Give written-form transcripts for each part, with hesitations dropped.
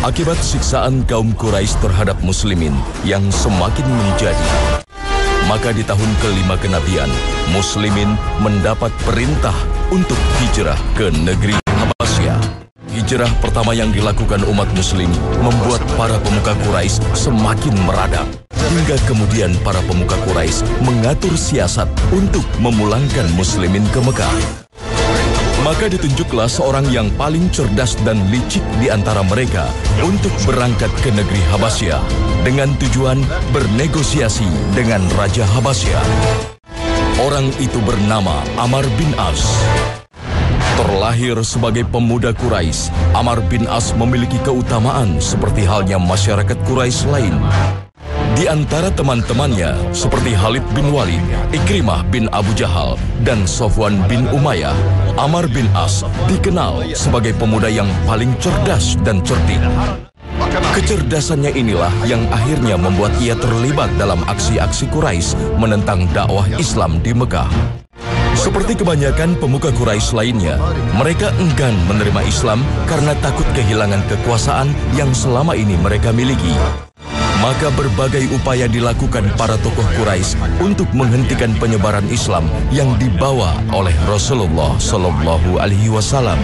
Akibat siksaan kaum Quraisy terhadap muslimin yang semakin menjadi, maka di tahun kelima kenabian, muslimin mendapat perintah untuk hijrah ke negeri Habasyah. Hijrah pertama yang dilakukan umat muslim membuat para pemuka Quraisy semakin meradang. Hingga kemudian para pemuka Quraisy mengatur siasat untuk memulangkan muslimin ke Mekah. Maka ditunjuklah seorang yang paling cerdas dan licik di antara mereka untuk berangkat ke negeri Habasyah dengan tujuan bernegosiasi dengan Raja Habasyah. Orang itu bernama Amr bin As. Terlahir sebagai pemuda Quraisy, Amr bin As memiliki keutamaan seperti halnya masyarakat Quraisy lain. Di antara teman-temannya seperti Khalid bin Walid, Ikrimah bin Abu Jahal, dan Sofwan bin Umayyah, Amr bin As dikenal sebagai pemuda yang paling cerdas dan cerdik. Kecerdasannya inilah yang akhirnya membuat ia terlibat dalam aksi-aksi Quraisy menentang dakwah Islam di Mekah. Seperti kebanyakan pemuka Quraisy lainnya, mereka enggan menerima Islam karena takut kehilangan kekuasaan yang selama ini mereka miliki. Maka berbagai upaya dilakukan para tokoh Quraisy untuk menghentikan penyebaran Islam yang dibawa oleh Rasulullah Shallallahu Alaihi Wasallam.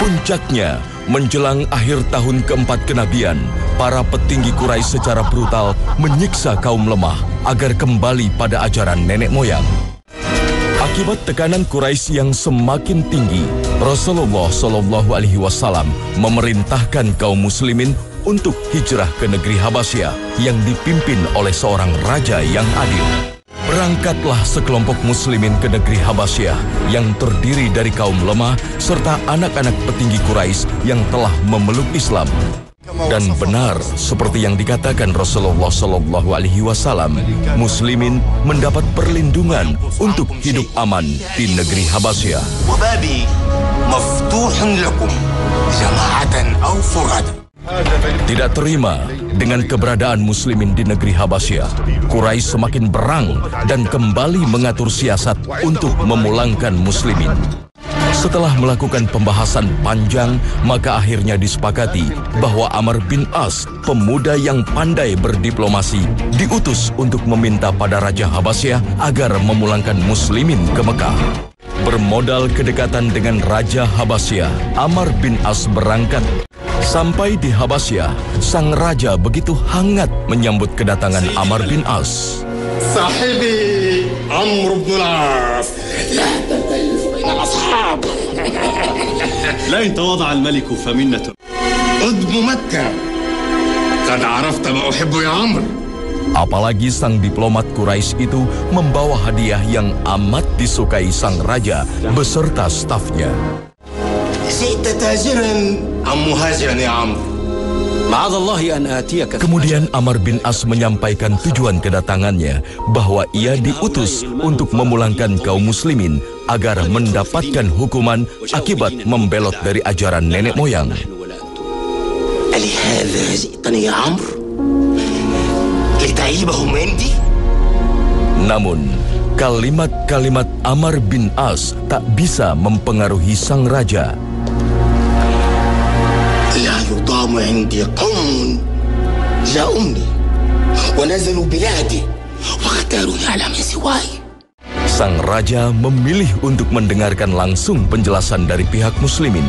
Puncaknya, menjelang akhir tahun keempat kenabian, para petinggi Quraisy secara brutal menyiksa kaum lemah agar kembali pada ajaran nenek moyang. Akibat tekanan Quraisy yang semakin tinggi, Rasulullah Shallallahu Alaihi Wasallam memerintahkan kaum muslimin untuk hijrah ke negeri Habasyah yang dipimpin oleh seorang raja yang adil. Berangkatlah sekelompok muslimin ke negeri Habasyah yang terdiri dari kaum lemah serta anak-anak petinggi Quraisy yang telah memeluk Islam. Dan benar seperti yang dikatakan Rasulullah Shallallahu Alaihi Wasallam, muslimin mendapat perlindungan untuk hidup aman di negeri Habasyah. Wababi maftuhun lakum jama'atan aw furada. Tidak terima dengan keberadaan muslimin di negeri Habasyah, Quraisy semakin berang dan kembali mengatur siasat untuk memulangkan muslimin. Setelah melakukan pembahasan panjang, maka akhirnya disepakati bahwa Amr bin As, pemuda yang pandai berdiplomasi, diutus untuk meminta pada Raja Habasyah agar memulangkan muslimin ke Mekah. Bermodal kedekatan dengan Raja Habasyah, Amr bin As berangkat. Sampai di Habasyah, sang raja begitu hangat menyambut kedatangan Amr bin As. Sahibi Amr bin As, la tatalif baina al-ashab. لا إن تواضع الملك فمنة. عدم مكة. قد عرفت ما أحب يا عمرو. Apalagi sang diplomat Quraisy itu membawa hadiah yang amat disukai sang raja beserta stafnya. Kemudian Amr bin As menyampaikan tujuan kedatangannya bahwa ia diutus untuk memulangkan kaum muslimin agar mendapatkan hukuman akibat membelot dari ajaran nenek moyang. Namun, kalimat-kalimat Amr bin As tak bisa mempengaruhi sang raja. لا يضام عندي قوم جاءوني ونزلوا بلادي واختاروني على من سواي. Sang raja memilih untuk mendengarkan langsung penjelasan dari pihak muslimin.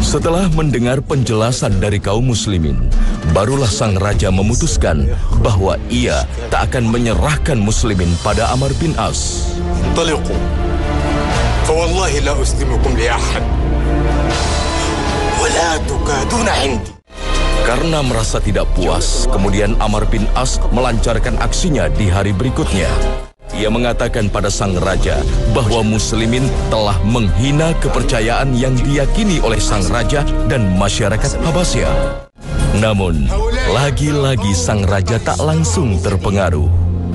Setelah mendengar penjelasan dari kaum muslimin, barulah sang raja memutuskan bahwa ia tak akan menyerahkan muslimin pada Amr bin As. انطلقوا فوالله لا أسلمكم لأحد ولا تكادون عندي. Karena merasa tidak puas, kemudian Amr bin As melancarkan aksinya di hari berikutnya. Ia mengatakan pada sang raja bahwa muslimin telah menghina kepercayaan yang diyakini oleh sang raja dan masyarakat Habasyah. Namun, lagi-lagi sang raja tak langsung terpengaruh.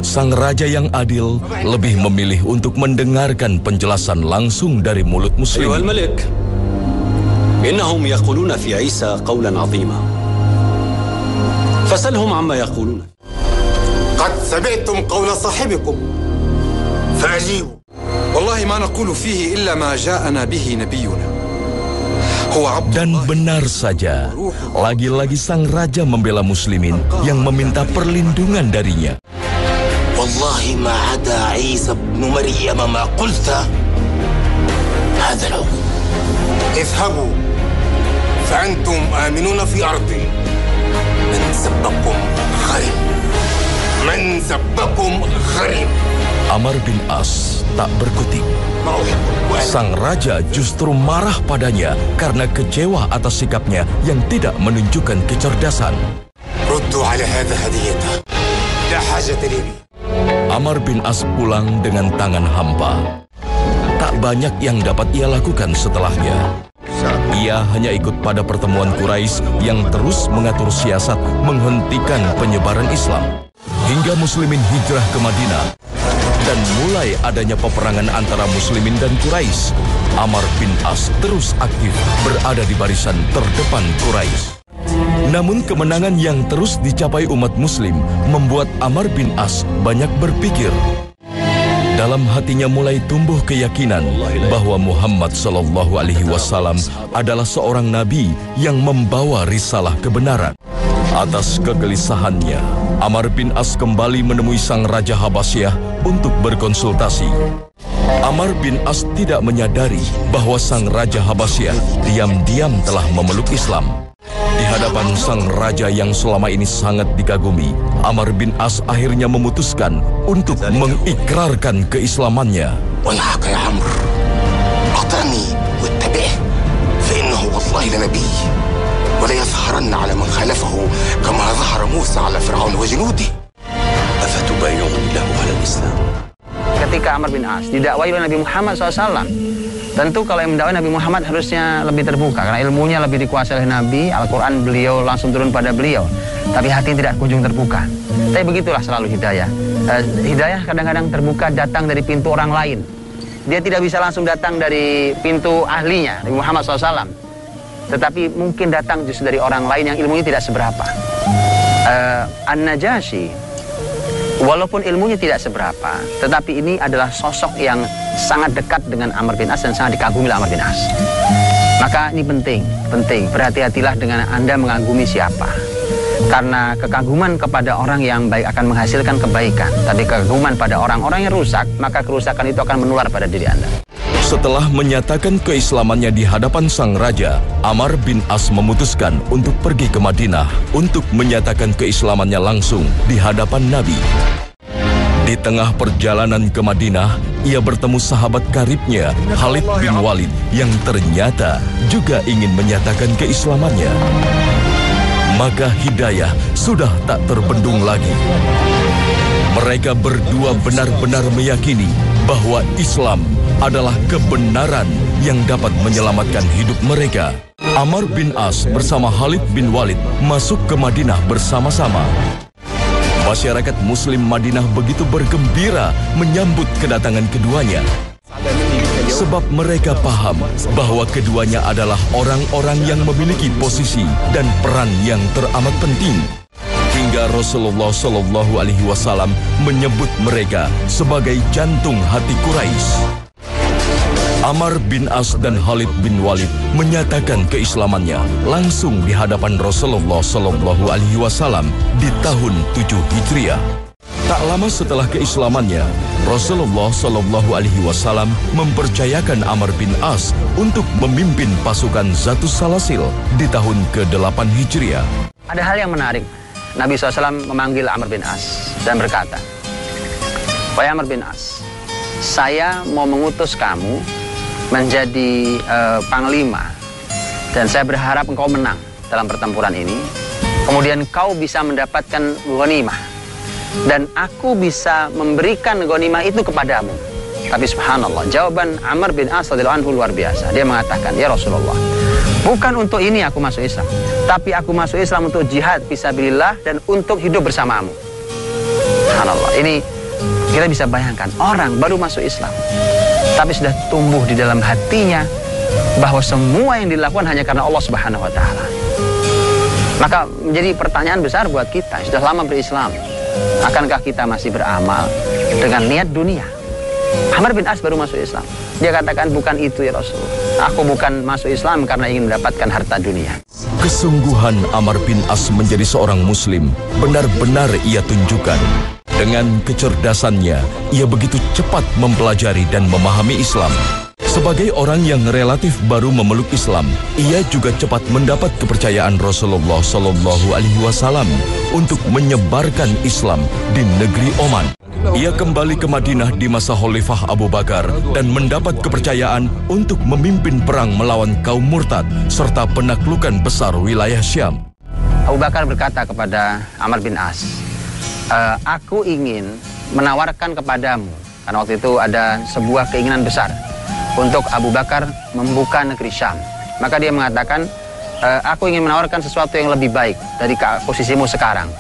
Sang raja yang adil lebih memilih untuk mendengarkan penjelasan langsung dari mulut muslimin. إنهم يقولون في عيسى قولا عظيما فسلهم عما يقولون. قد سمعتم قول صاحبكم فأجيبوا. والله ما نقول فيه إلا ما جاءنا به نبينا Dan benar saja, lagi-lagi sang raja membela muslimin yang meminta perlindungan darinya. Wallahi ma ada Isa ibn Maryam ma qulta hadha law. Izhabu fa antum aminuna fi ardi. Man sabbakum gharib. Man sabbakum gharib. Amr bin As tak berkutik. Sang raja justru marah padanya karena kecewa atas sikapnya yang tidak menunjukkan kecerdasan. Ruddu ala hadha hadiyata. La hajata li. Amr bin As pulang dengan tangan hampa. Tak banyak yang dapat ia lakukan setelahnya. Ia hanya ikut pada pertemuan Quraisy yang terus mengatur siasat menghentikan penyebaran Islam. Hingga muslimin hijrah ke Madinah dan mulai adanya peperangan antara muslimin dan Quraisy, Amr bin As terus aktif berada di barisan terdepan Quraisy. Namun kemenangan yang terus dicapai umat muslim membuat Amr bin As banyak berpikir. Dalam hatinya mulai tumbuh keyakinan bahwa Muhammad SAW adalah seorang nabi yang membawa risalah kebenaran. Atas kegelisahannya, Amr bin As kembali menemui sang Raja Habasyah untuk berkonsultasi. Amr bin As tidak menyadari bahwa sang Raja Habasyah diam-diam telah memeluk Islam. Di hadapan sang raja yang selama ini sangat dikagumi, Amr bin As akhirnya memutuskan untuk mengikrarkan keislamannya. Walhaq ya Amr, atani wattabi'h, fa innahu wallahi lanabi. ولا يظهرن على من خالفه كما ظهر موسى على فرعون وجنوده. أفتبايعني له على الإسلام. Ketika Amr bin As didakwai oleh Nabi Muhammad SAW, tentu kalau yang mendakwai Nabi Muhammad harusnya lebih terbuka karena ilmunya lebih dikuasai oleh Nabi. Al-Quran beliau langsung turun pada beliau, tapi hatinya tidak kunjung terbuka. Tapi begitulah selalu hidayah. Hidayah kadang-kadang terbuka datang dari pintu orang lain. Dia tidak bisa langsung datang dari pintu ahlinya Nabi Muhammad SAW. Tetapi mungkin datang justru dari orang lain yang ilmunya tidak seberapa. An-Najasyi, walaupun ilmunya tidak seberapa, tetapi ini adalah sosok yang sangat dekat dengan Amr bin As dan sangat dikagumi oleh Amr bin As. Maka ini penting. Berhati-hatilah dengan Anda mengagumi siapa. Karena kekaguman kepada orang yang baik akan menghasilkan kebaikan. Tapi kekaguman pada orang-orang yang rusak, maka kerusakan itu akan menular pada diri Anda. Setelah menyatakan keislamannya di hadapan sang raja, Amr bin As memutuskan untuk pergi ke Madinah untuk menyatakan keislamannya langsung di hadapan Nabi. Di tengah perjalanan ke Madinah, ia bertemu sahabat karibnya, Khalid bin Walid, yang ternyata juga ingin menyatakan keislamannya. Maka hidayah sudah tak terbendung lagi. Mereka berdua benar-benar meyakini bahwa Islam adalah kebenaran yang dapat menyelamatkan hidup mereka. Amr bin As bersama Khalid bin Walid masuk ke Madinah bersama-sama. Masyarakat Muslim Madinah begitu bergembira menyambut kedatangan keduanya. Sebab mereka paham bahwa keduanya adalah orang-orang yang memiliki posisi dan peran yang teramat penting. Hingga Rasulullah SAW menyebut mereka sebagai jantung hati Quraisy. Amr bin As dan Khalid bin Walid menyatakan keislamannya langsung di hadapan Rasulullah SAW di tahun 7 Hijriah. Tak lama setelah keislamannya, Rasulullah SAW mempercayakan Amr bin As untuk memimpin pasukan Zatus Salasil di tahun ke-8 Hijriah. Ada hal yang menarik. Nabi SAW memanggil Amr bin As dan berkata, "Wahai Amr bin As, saya mau mengutus kamu menjadi panglima dan saya berharap engkau menang dalam pertempuran ini. Kemudian kau bisa mendapatkan ghanimah dan aku bisa memberikan ghanimah itu kepadamu." Tapi subhanallah, jawaban Amr bin As radhiyallahu anhu luar biasa. Dia mengatakan, "Ya Rasulullah, bukan untuk ini aku masuk Islam, tapi aku masuk Islam untuk jihad fisabilillah dan untuk hidup bersamamu." Subhanallah, ini kita bisa bayangkan orang baru masuk Islam, tapi sudah tumbuh di dalam hatinya bahwa semua yang dilakukan hanya karena Allah Subhanahu wa Ta'ala. Maka menjadi pertanyaan besar buat kita, sudah lama berislam, akankah kita masih beramal dengan niat dunia? Amr bin As baru masuk Islam, Dia katakan, bukan itu ya Rasulullah. Aku bukan masuk Islam karena ingin mendapatkan harta dunia. Kesungguhan Amr bin As menjadi seorang muslim benar-benar ia tunjukkan. Dengan kecerdasannya, ia begitu cepat mempelajari dan memahami Islam. Sebagai orang yang relatif baru memeluk Islam, ia juga cepat mendapat kepercayaan Rasulullah SAW untuk menyebarkan Islam di negeri Oman. Ia kembali ke Madinah di masa Khalifah Abu Bakar dan mendapat kepercayaan untuk memimpin perang melawan kaum murtad serta penaklukan besar wilayah Syam. Abu Bakar berkata kepada Amr bin As, aku ingin menawarkan kepadamu, karena waktu itu ada sebuah keinginan besar untuk Abu Bakar membuka negeri Syam. Maka dia mengatakan, aku ingin menawarkan sesuatu yang lebih baik dari posisimu sekarang.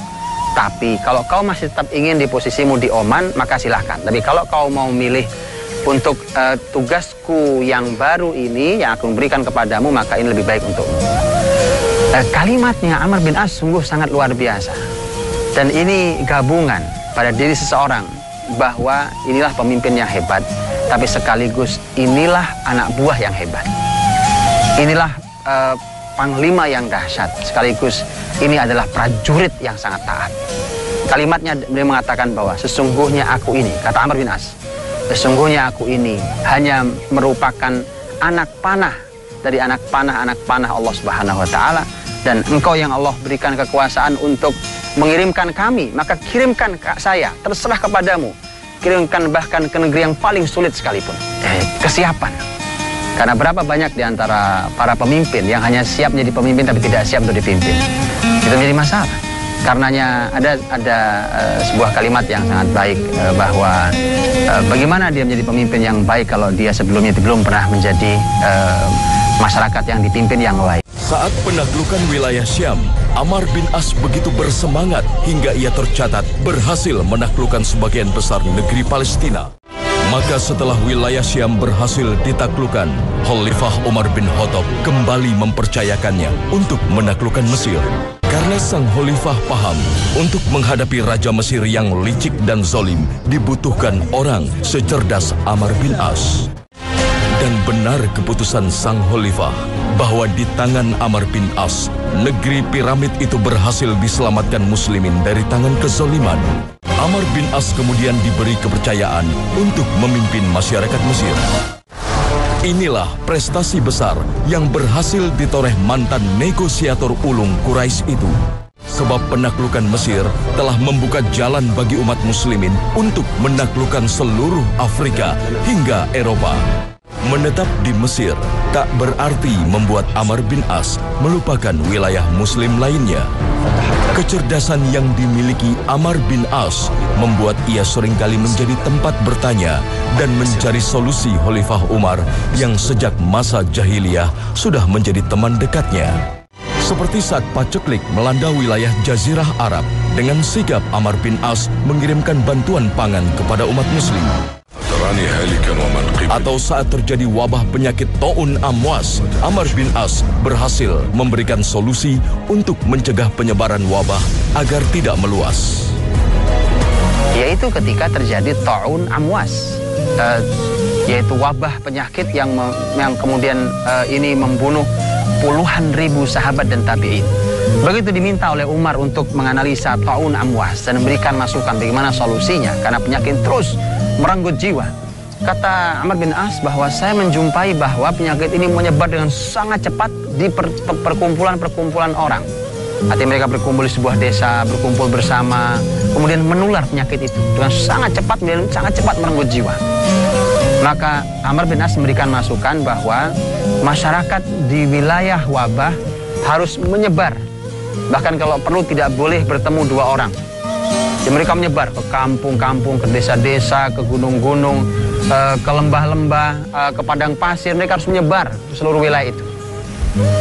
Tapi kalau kau masih tetap ingin di posisimu di Oman, maka silahkan. Tapi kalau kau mau milih untuk tugasku yang baru ini, yang aku berikan kepadamu, maka ini lebih baik untukmu. Kalimatnya Amr bin As sungguh sangat luar biasa. Dan ini gabungan pada diri seseorang, bahwa inilah pemimpin yang hebat, tapi sekaligus inilah anak buah yang hebat. Inilah panglima yang dahsyat, sekaligus ini adalah prajurit yang sangat taat. Kalimatnya dia mengatakan bahwa sesungguhnya aku ini, kata Amr bin As, sesungguhnya aku ini hanya merupakan anak panah dari anak panah Allah Subhanahu wa taala, dan engkau yang Allah berikan kekuasaan untuk mengirimkan kami, maka kirimkan saya, terserah kepadamu. Kirimkan bahkan ke negeri yang paling sulit sekalipun. Kesiapan. Karena berapa banyak di antara para pemimpin yang hanya siap menjadi pemimpin tapi tidak siap untuk dipimpin. Itu menjadi masalah. Karenanya ada sebuah kalimat yang sangat baik, bahwa bagaimana dia menjadi pemimpin yang baik kalau dia sebelumnya belum pernah menjadi masyarakat yang dipimpin yang lain. Saat penaklukan wilayah Syam, Amr bin As begitu bersemangat hingga ia tercatat berhasil menaklukkan sebagian besar negeri Palestina. Maka setelah wilayah Syam berhasil ditaklukkan, Khalifah Umar bin Khattab kembali mempercayakannya untuk menaklukkan Mesir. Karena sang Khalifah paham, untuk menghadapi Raja Mesir yang licik dan zalim dibutuhkan orang secerdas Amr bin As. Dan benar keputusan sang Khalifah bahwa di tangan Amr bin As, negeri piramid itu berhasil diselamatkan muslimin dari tangan kezaliman. Amr bin As kemudian diberi kepercayaan untuk memimpin masyarakat Mesir. Inilah prestasi besar yang berhasil ditoreh mantan negosiator ulung Quraisy itu. Sebab penaklukan Mesir telah membuka jalan bagi umat muslimin untuk menaklukkan seluruh Afrika hingga Eropa. Menetap di Mesir tak berarti membuat Amr bin As melupakan wilayah muslim lainnya. Kecerdasan yang dimiliki Amr bin As membuat ia seringkali menjadi tempat bertanya dan mencari solusi Khalifah Umar yang sejak masa jahiliyah sudah menjadi teman dekatnya. Seperti saat paceklik melanda wilayah Jazirah Arab, dengan sigap Amr bin As mengirimkan bantuan pangan kepada umat muslim. Atau saat terjadi wabah penyakit Ta'un Amwas, Amr bin As berhasil memberikan solusi untuk mencegah penyebaran wabah agar tidak meluas. Yaitu ketika terjadi Ta'un Amwas, yaitu wabah penyakit yang kemudian ini membunuh puluhan ribu sahabat dan tabi'in. Begitu diminta oleh Umar untuk menganalisa Ta'un Amwas dan memberikan masukan bagaimana solusinya, karena penyakit terus merenggut jiwa. Kata Amr bin As bahwa saya menjumpai bahwa penyakit ini menyebar dengan sangat cepat di perkumpulan-perkumpulan orang. Artinya mereka berkumpul di sebuah desa, berkumpul bersama, kemudian menular penyakit itu dengan sangat cepat, sangat cepat merenggut jiwa. Maka Amr bin As memberikan masukan bahwa masyarakat di wilayah wabah harus menyebar. Bahkan kalau perlu tidak boleh bertemu dua orang. Jadi mereka menyebar ke kampung-kampung, ke desa-desa, ke gunung-gunung, ke lembah-lembah, ke padang pasir. Mereka harus menyebar ke seluruh wilayah itu.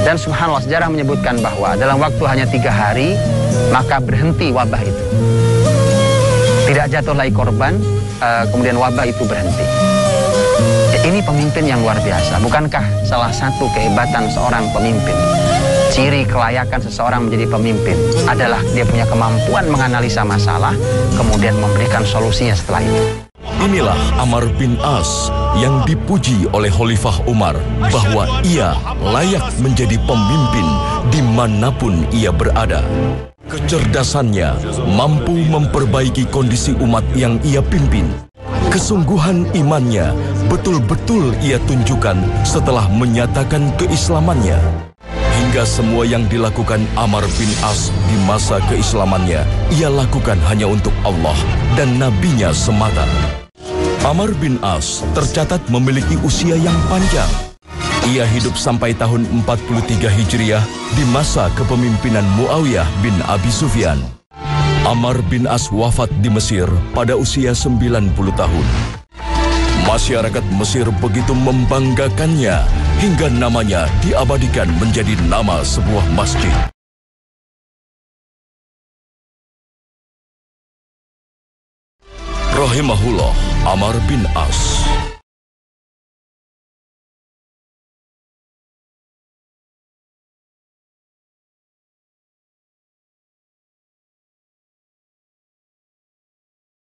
Dan subhanallah, sejarah menyebutkan bahwa dalam waktu hanya 3 hari, maka berhenti wabah itu. Tidak jatuh lagi korban, kemudian wabah itu berhenti. Ini pemimpin yang luar biasa. Bukankah salah satu kehebatan seorang pemimpin, ciri kelayakan seseorang menjadi pemimpin adalah dia punya kemampuan menganalisa masalah, kemudian memberikan solusinya setelah itu. Inilah Amr bin As, yang dipuji oleh Khalifah Umar bahwa ia layak menjadi pemimpin dimanapun ia berada. Kecerdasannya mampu memperbaiki kondisi umat yang ia pimpin. Kesungguhan imannya betul-betul ia tunjukkan setelah menyatakan keislamannya. Hingga semua yang dilakukan Amr bin As di masa keislamannya, ia lakukan hanya untuk Allah dan nabinya semata. Amr bin As tercatat memiliki usia yang panjang. Ia hidup sampai tahun 43 Hijriah di masa kepemimpinan Muawiyah bin Abi Sufyan. Amr bin As wafat di Mesir pada usia 90 tahun. Masyarakat Mesir begitu membanggakannya hingga namanya diabadikan menjadi nama sebuah masjid. Rahimahullah Amr bin As.